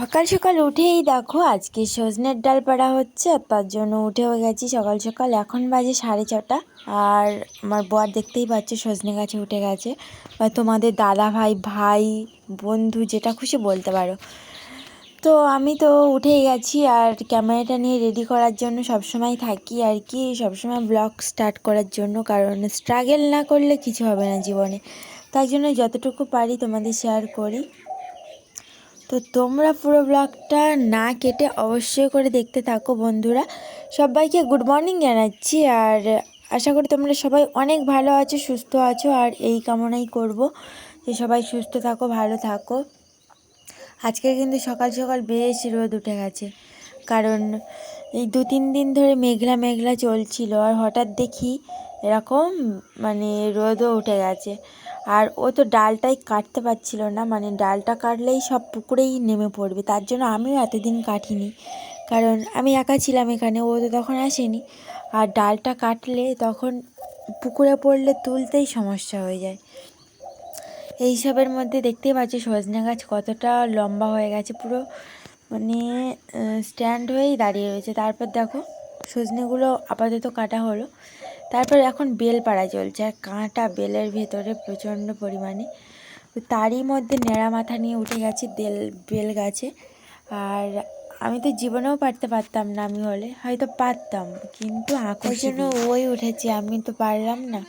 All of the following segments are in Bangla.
সকাল সকাল উঠেই দেখো আজকে সজনের ডাল পাড়া হচ্ছে, আর তার জন্য উঠেও গেছি সকাল সকাল। এখন বাজে 6:30। আর আমার বর দেখতেই পাচ্ছ সজনে গাছে উঠে গেছে, বা তোমাদের দাদা ভাই ভাই বন্ধু যেটা খুশি বলতে পারো। তো আমি তো উঠেই গেছি, আর ক্যামেরাটা নিয়ে রেডি করার জন্য সবসময় থাকি আর কি, সবসময় ব্লগ স্টার্ট করার জন্য, কারণ স্ট্রাগল না করলে কিছু হবে না জীবনে। তাই জন্য যতটুকু পারি তোমাদের শেয়ার করি। তো তোমরা পুরো ব্লগটা না কেটে অবশ্যই করে দেখতে থাকো বন্ধুরা। সবাইকে গুড মর্নিং জানাচ্ছি, আর আশা করি তোমরা সবাই অনেক ভালো আছো, সুস্থ আছো, আর এই কামনাই করব যে সবাই সুস্থ থাকো, ভালো থাকো। আজকে কিন্তু সকাল সকাল বেশ রোদ উঠে গেছে, কারণ এই 2-3 দিন ধরে মেঘলা মেঘলা চলছিল, আর হঠাৎ দেখি এরকম রোদও উঠে গেছে। আর ও তো ডালটাই কাটতে পারছিল না, ডালটা কাটলেই সব পুকুরেই নেমে পড়বে, তার জন্য আমিও এতদিন কাটিনি, কারণ আমি একা ছিলাম এখানে, ও তো তখন আসেনি। আর ডালটা কাটলে তখন পুকুরে পড়লে তুলতেই সমস্যা হয়ে যায়। এইসবের মধ্যে দেখতেই পাচ্ছি সজনে গাছ কতটা লম্বা হয়ে গেছে, পুরো স্ট্যান্ড হয়েই দাঁড়িয়ে রয়েছে। তারপর দেখো সজনেগুলো আপাতত কাটা হলো, তারপর এখন বেল পাড়া চলছে, আর কাঁটা বেলের ভেতরে প্রচণ্ড পরিমাণে। তারই মধ্যে নেড়া মাথা নিয়ে উঠে গেছি বেল গাছে। আর আমি তো জীবনেও পারতে পারতাম না, আমি হলে হয়তো পারতাম, কিন্তু আঁকার জন্য ওই উঠেছি, আমি তো পারলাম না।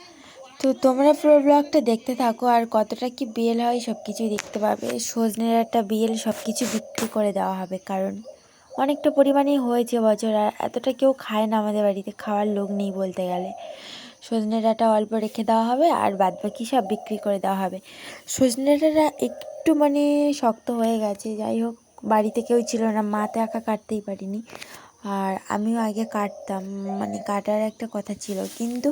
তো তোমরা পুরো ব্লগটা দেখতে থাকো, আর কতটা কি বেল হয় সব কিছুই দেখতে পাবে। সজনের একটা বেল সব কিছু বিক্রি করে দেওয়া হবে, কারণ অনেকটা পরিমাণেই হয়েছে বছর, আর এতটা কেউ খায় না আমাদের বাড়িতে, খাওয়ার লোক নেই বলতে গেলে। সজনে ডাঁটা অল্প রেখে দেওয়া হবে, আর বাদবাকি সব বিক্রি করে দেওয়া হবে। সজনে ডাঁটা একটু শক্ত হয়ে গেছে, যাই হোক বাড়িতে কেউ ছিল না, মা তো একা কাটতেই পারিনি, আর আমিও আগে কাটতাম, কাটার একটা কথা ছিল, কিন্তু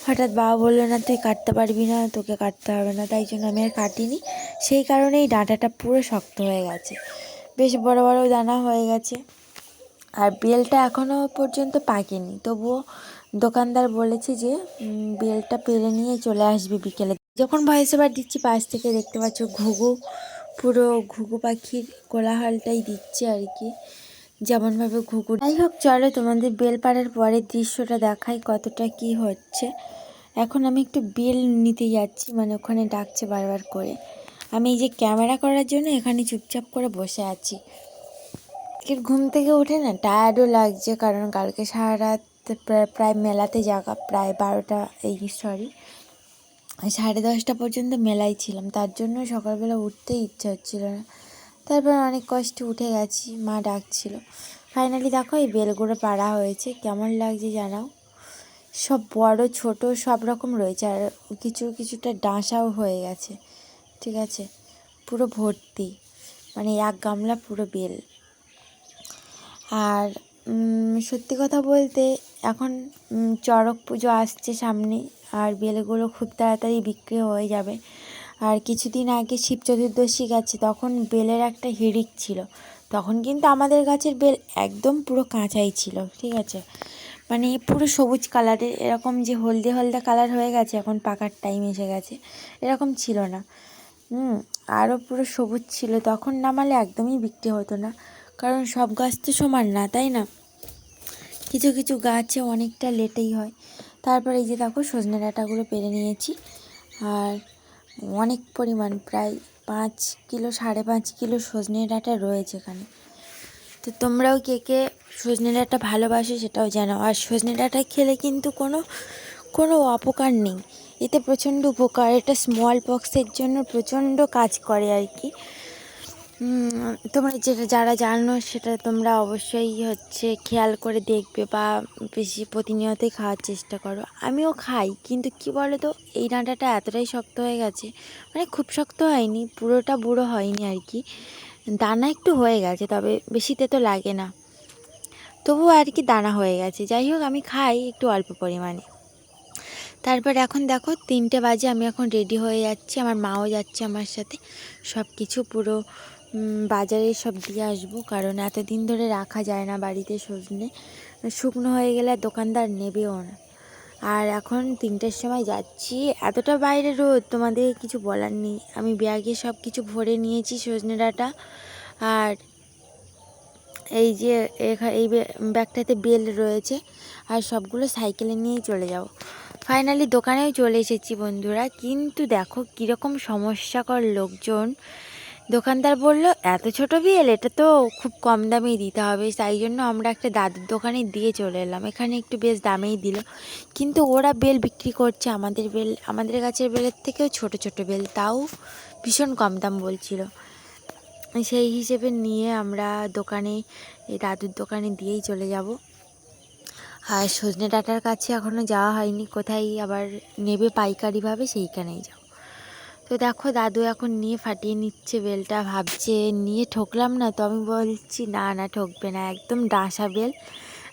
হঠাৎ বাবা বললো না তুই কাটতে পারবি না, তোকে কাটতে হবে না, তাই জন্য আমি আর কাটিনি। সেই কারণেই ডাঁটাটা পুরো শক্ত হয়ে গেছে, বেশ বড় বড় দানা হয়ে গেছে। আর বেলটা এখনও পর্যন্ত পাকেনি, তবুও দোকানদার বলেছে যে বেলটা পেরে নিয়ে চলে আসবে বিকেলে। যখন ভয়েস ওভার দিচ্ছি পাশ থেকে দেখতে পাচ্ছ পুরো ঘুঘু পাখির কোলাহলটাই দিচ্ছে আর কি, যেমনভাবে ঘুঘু। যাই হোক চলো তোমাদের বেল পাড়ার পরের দৃশ্যটা দেখাই কতটা কি হচ্ছে। এখন আমি একটু বেল নিতে যাচ্ছি, ওখানে ডাকছে বারবার করে। আমি এই যে ক্যামেরা করার জন্য এখানে চুপচাপ করে বসে আছি। ঘুম থেকে উঠে না টায়ার্ডও লাগছে, কারণ কালকে সারা রাত প্রায় মেলাতে জাগা, প্রায় 10:30 পর্যন্ত মেলাই ছিলাম, তার জন্য সকালবেলা উঠতেই ইচ্ছা হচ্ছিল না। তারপর অনেক কষ্টে উঠে গেছি, মা ডাকছিল। ফাইনালি দেখো এই বেলগুলো পাড়া হয়েছে, কেমন লাগছে জানাও। সব বড় ছোট সব রকম রয়েছে, আর কিছুটা ডাঁসাও হয়ে গেছে, ঠিক আছে, পুরো ভর্তি, এক গামলা পুরো বেল। আর সত্যি কথা বলতে এখন চড়ক পুজো আসছে সামনে, আর বেলগুলো খুব তাড়াতাড়ি বিক্রি হয়ে যাবে। আর কিছুদিন আগে শিব চতুর্দশী গেছে, তখন বেলের একটা হিড়িক ছিল, তখন কিন্তু আমাদের গাছের বেল একদম পুরো কাঁচাই ছিল, ঠিক আছে, পুরো সবুজ কালারের, এরকম যে হলদে হলদে কালার হয়ে গেছে এখন পাকার টাইম এসে গেছে, এরকম ছিল না। আরও পুরো সবুজ ছিল, তখন নামালে একদমই বিক্রি হতো না, কারণ সব গাছ তো সমান না, তাই না, কিছু কিছু গাছে অনেকটা লেটেই হয়। তারপরে এই যে দেখো সজনে ডাঁটাগুলো পেরে নিয়েছি, আর অনেক পরিমাণ প্রায় 5 কিলো 5.5 কিলো সজনে ডাঁটা রয়েছে এখানে। তো তোমরাও কে কে সজনে ডাঁটা ভালোবাসো সেটাও জানাও। আর সজনে ডাঁটা খেলে কিন্তু কোনো অপকার নেই, এতে প্রচণ্ড উপকার, এটা স্মল পক্সের জন্য প্রচণ্ড কাজ করে আর কি। তোমরা যারা জানো সেটা তোমরা অবশ্যই খেয়াল করে দেখবে, বা বেশি প্রতিনিয়তই খাওয়ার চেষ্টা করো। আমিও খাই, কিন্তু কি বলো তো, এই ডাঁটাটা এতটাই শক্ত হয়ে গেছে, খুব শক্ত হয়নি, পুরোটা বুড়ো হয়নি আর কি, দানা একটু হয়ে গেছে, তবে বেশিতে তো লাগে না, তবুও আর কি দানা হয়ে গেছে। যাই হোক আমি খাই একটু অল্প পরিমাণে। তারপর এখন দেখো 3টে বাজে, আমি এখন রেডি হয়ে যাচ্ছি, আমার মাও যাচ্ছে আমার সাথে, সব কিছু পুরো বাজারে সব দিয়ে আসবো, কারণ এতদিন ধরে রাখা যায় না বাড়িতে সজনে, শুকনো হয়ে গেলে দোকানদার নেবেও না। আর এখন 3টের সময় যাচ্ছি, এতটা বাইরে রোদ তোমাদের কিছু বলার নেই। আমি ব্যাগে সব কিছু ভরে নিয়েছি সজনে ডাঁটা, আর এই যে এই ব্যাগটাতে বেল রয়েছে, আর সবগুলো সাইকেলে নিয়েই চলে যাব। ফাইনালি দোকানেও চলে এসেছি বন্ধুরা, কিন্তু দেখো কীরকম সমস্যাকর লোকজন। দোকানদার বলল এত ছোট বেল, এটা তো খুব কম দামেই দিতে হবে, তাই জন্য আমরা একটা দাদুর দোকানে দিয়ে চলে এলাম। এখানে একটু বেশ দামেই দিল, কিন্তু ওরা বেল বিক্রি করছে আমাদের গাছের বেলের থেকেও ছোট ছোট বেল, তাও ভীষণ কম দাম বলছিল। সেই হিসেবে নিয়ে আমরা এই দাদুর দোকানে দিয়েই চলে যাব। আর সজনে ডাঁটার কাছে এখনও যাওয়া হয়নি, কোথায় আবার নেবে পাইকারিভাবে সেইখানেই যাব। তো দেখো দাদু এখন নিয়ে ফাটিয়ে নিচ্ছে বেলটা, ভাবছে নিয়ে ঠকলাম না তো। আমি বলছি না না, ঠকবে না, একদম ডাঁসা বেল,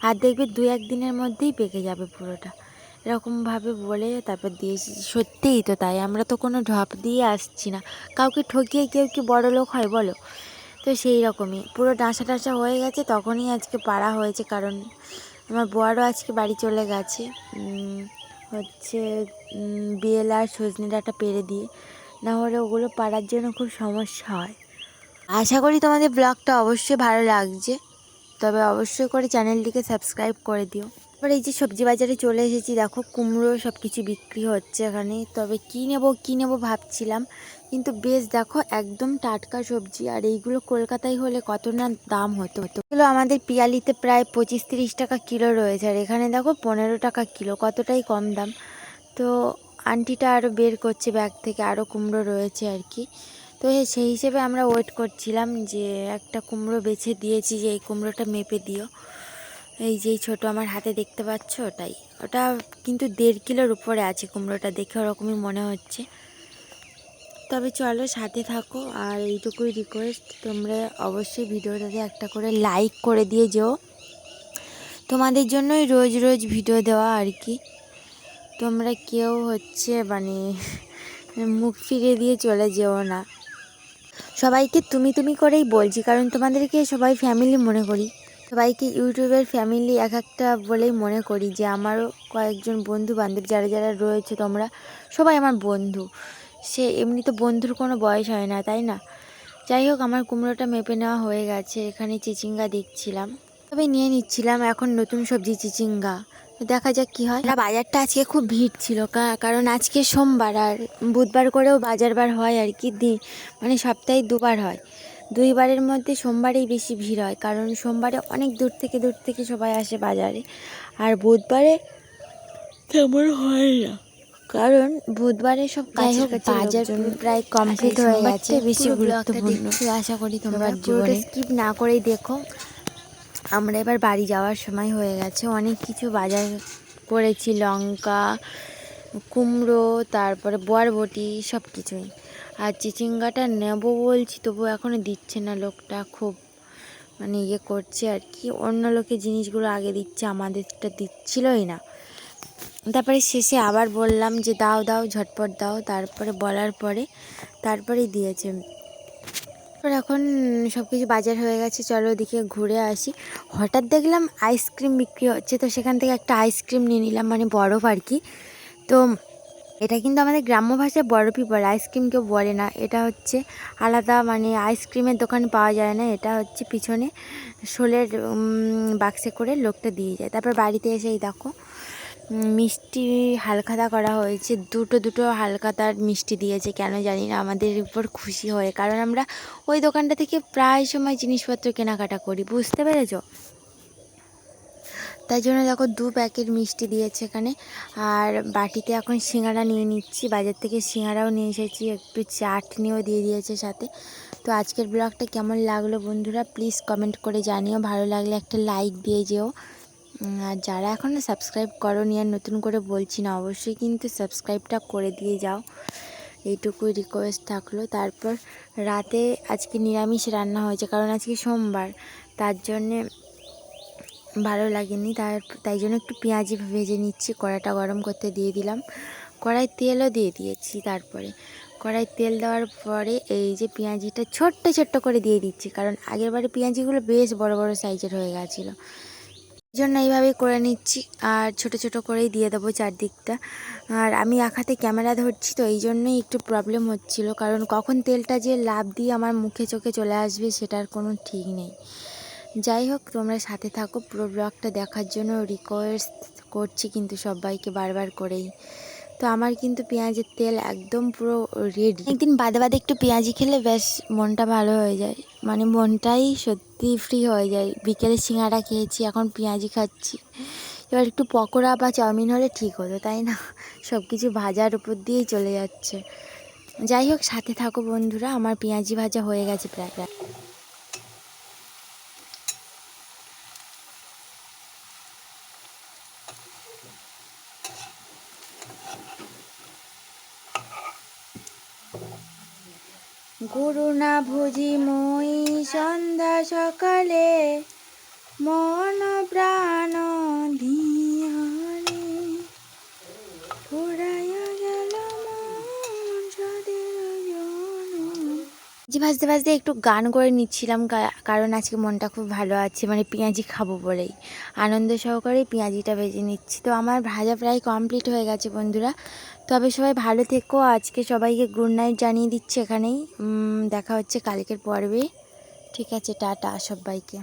আর দেখবে 2-1 দিনের মধ্যেই পেকে যাবে পুরোটা, এরকমভাবে বলে তারপর দিয়েছি। সত্যিই তো তাই, আমরা তো কোনো ঢপ দিয়ে আসছি না, কাউকে ঠকিয়ে কেউ কি বড় লোক হয় বলো? তো সেই রকমই পুরো ডাঁসা টাঁসা হয়ে গেছে, তখনই আজকে পাড়া হয়েছে, কারণ আমার বড়ও আজকে বাড়ি চলে গেছে হচ্ছে বেল আর সজনে ডাঁটা পেরে দিয়ে, না হলে ওগুলো পাড়ার জন্য খুব সমস্যা হয়। আশা করি তোমাদের ব্লগটা অবশ্যই ভালো লাগছে, তবে অবশ্যই করে চ্যানেলটিকে সাবস্ক্রাইব করে দিও। এবার এই যে সবজি বাজারে চলে এসেছি, দেখো কুমড়ো সব কিছু বিক্রি হচ্ছে এখানে। তবে কী নেব ভাবছিলাম, কিন্তু বেশ দেখো একদম টাটকা সবজি, আর এইগুলো কলকাতায় হলে কত না দাম হতো। এগুলো আমাদের পিয়ালিতে প্রায় 25-30 টাকা কিলো রয়েছে, আর এখানে দেখো 15 টাকা কিলো, কতটাই কম দাম। তো আন্টিটা আরও বের করছে ব্যাগ থেকে, আরও কুমড়ো রয়েছে আর কি। তো সেই হিসেবে আমরা ওয়েট করছিলাম, যে একটা কুমড়ো বেছে দিয়েছি যে এই কুমড়োটা মেপে দিও। এই যেই ছোট আমার হাতে দেখতে পাচ্ছ ওটা কিন্তু 1.5 কিলোর উপরে আছে কুমড়োটা, দেখে ওরকমই মনে হচ্ছে। তবে চলো সাথে থাকো, আর এইটুকুই রিকোয়েস্ট, তোমরা অবশ্যই ভিডিওটাতে একটা করে লাইক করে দিয়ে যেও, তোমাদের জন্যই রোজ রোজ ভিডিও দেওয়া আর কি। তোমরা কেউ মানে মুখ ফিরে দিয়ে চলে যেও না। সবাইকে তুমি করেই বলছি, কারণ তোমাদেরকে সবাই ফ্যামিলি মনে করি, সবাইকে ইউটিউবের ফ্যামিলি এক একটা বলেই মনে করি, যে আমারও কয়েকজন বন্ধু বান্ধব যারা যারা রয়েছে তোমরা সবাই আমার বন্ধু। সে এমনি তো বন্ধুর কোনো বয়স হয় না, তাই না? যাই হোক, আমার কুমড়োটা মেপে নেওয়া হয়ে গেছে। এখানে চিচিঙ্গা দেখছিলাম, তবে নিয়ে নিচ্ছিলাম, এখন নতুন সবজি চিচিঙ্গা, দেখা যাক কি হয়। বাজারটা আজকে খুব ভিড় ছিল, কারণ আজকে সোমবার, আর বুধবার করেও বাজার বার হয় আর কি, মানে সপ্তাহে 2বার হয়। 2বারের মধ্যে সোমবারেই বেশি ভিড় হয়, কারণ সোমবারে অনেক দূর থেকে সবাই আসে বাজারে, আর বুধবারে তেমন হয় না, কারণ বুধবারে সব কাছের কাছে বাজার প্রায় কমপ্লিট হয়ে গেছে। বেশি গুরুত্বপূর্ণ, আশা করি তোমরা পুরোটা স্কিপ না করেই দেখো। আমরা এবার বাড়ি যাওয়ার সময় হয়ে গেছে, অনেক কিছু বাজার করেছি, লঙ্কা, কুমড়ো, তারপরে বরবটি, সব কিছুই। আর চিচিঙ্গাটা নেব বলছি, তবু এখনও দিচ্ছে না লোকটা, খুব মানে ইয়ে করছে আর কি। অন্য লোকে জিনিসগুলো আগে দিচ্ছে, আমাদেরটা দিচ্ছিলই না। তারপরে শেষে আবার বললাম যে দাও ঝটপট দাও, তারপরে বলার তারপরেই দিয়েছে। এখন সব কিছু বাজার হয়ে গেছে, চলো ওদিকে ঘুরে আসি। হঠাৎ দেখলাম আইসক্রিম বিক্রি হচ্ছে, তো সেখান থেকে একটা আইসক্রিম নিয়ে নিলাম, মানে বরফ আর কি। তো এটা কিন্তু আমাদের গ্রাম্য ভাষায় বরফই বলে, আইসক্রিম কেউ বলে না। এটা হচ্ছে আলাদা, মানে আইসক্রিমের দোকানে পাওয়া যায় না, এটা হচ্ছে পিছনে শোলের বাক্সে করে লোকটা দিয়ে যায়। তারপর বাড়িতে এসেই দেখো মিষ্টি হালখাতা করা হয়েছে, দুটো হালখাতার মিষ্টি দিয়েছে, কেন জানি না, আমাদের উপর খুশি হয়ে, কারণ আমরা ওই দোকানটা থেকে প্রায় সময় জিনিসপত্র কেনাকাটা করি, বুঝতে পেরেছ? তাই জন্য দেখো 2 প্যাকেট মিষ্টি দিয়েছে এখানে। আর বাটিতে এখন সিঙ্গারা নিয়ে নিচ্ছি, বাজার থেকে সিঙ্গারাও নিয়ে এসেছি, একটু চাটনিও দিয়ে দিয়েছে সাথে। তো আজকের ব্লগটা কেমন লাগলো বন্ধুরা, প্লিজ কমেন্ট করে জানিও, ভালো লাগলে একটা লাইক দিয়ে যেও। আর যারা এখনও সাবস্ক্রাইব করোনি, আর নতুন করে বলছি না, অবশ্যই কিন্তু সাবস্ক্রাইবটা করে দিয়ে যাও, এইটুকুই রিকোয়েস্ট থাকলো। তারপর রাতে আজকে নিরামিষ রান্না হয়েছে, কারণ আজকে সোমবার, তার জন্যে ভালো লাগেনি, তাই জন্য একটু পেঁয়াজি ভেজে নিচ্ছি, কড়াইটা গরম করতে দিয়ে দিলাম, কড়াই তেলও দিয়ে দিয়েছি। তারপরে কড়াই তেল দেওয়ার পরে এই যে পেঁয়াজিটা ছোট্ট করে দিয়ে দিচ্ছি, কারণ আগেরবারে পেঁয়াজিগুলো বেশ বড় সাইজের হয়ে গেছিলো, এই জন্য এইভাবেই করে নিচ্ছি, আর ছোট করেই দিয়ে দেবো চারদিকটা। আর আমি এক হাতে ক্যামেরা ধরছি, তো এই জন্যই একটু প্রবলেম হচ্ছিলো, কারণ কখন তেলটা যে লাফ দিয়ে আমার মুখে চোখে চলে আসবে সেটার কোনো ঠিক নেই। যাই হোক, তোমরা সাথে থাকো পুরো ব্লগটা দেখার জন্য রিকোয়েস্ট করছি কিন্তু সবাইকে বারবার করেই। তো আমার কিন্তু পেঁয়াজের তেল একদম পুরো রেডি। একদিন বাদে বাদে একটু পেঁয়াজি খেলে বেশ মনটা ভালো হয়ে যায়, মানে মনটাই সত্যি ফ্রি হয়ে যায়। বিকেলে সিঙ্গাড়া খেয়েছি, এখন পেঁয়াজি খাচ্ছি। এবার একটু পকোড়া বা চাউমিন হলে ঠিক হতো, তাই না? সব কিছু ভাজার উপর দিয়েই চলে যাচ্ছে। যাই হোক, সাথে থাকো বন্ধুরা। আমার পেঁয়াজি ভাজা হয়ে গেছে প্রায় প্রায়। গুরু না ভুজি মই সন্ধ্যা সকালে, মন প্রাণ ধিয়ানে ফুরাইয়া গেল মন সাদের জনম। ভাজতে ভাজতে একটু গান করে নিচ্ছিলাম, কারণ আজকে মনটা খুব ভালো আছে, মানে পেঁয়াজি খাবো বলেই আনন্দ সহকারে পেঁয়াজিটা ভেজে নিচ্ছি। তো আমার ভাজা প্রায় কমপ্লিট হয়ে গেছে বন্ধুরা। তবে সবাই ভালো থেকো। আজকে সবাইকে গুড নাইট জানিয়ে দিচ্ছি এখানেই। দেখা হচ্ছে কালকের পর্বে। ঠিক আছে, টাটা সবাইকে।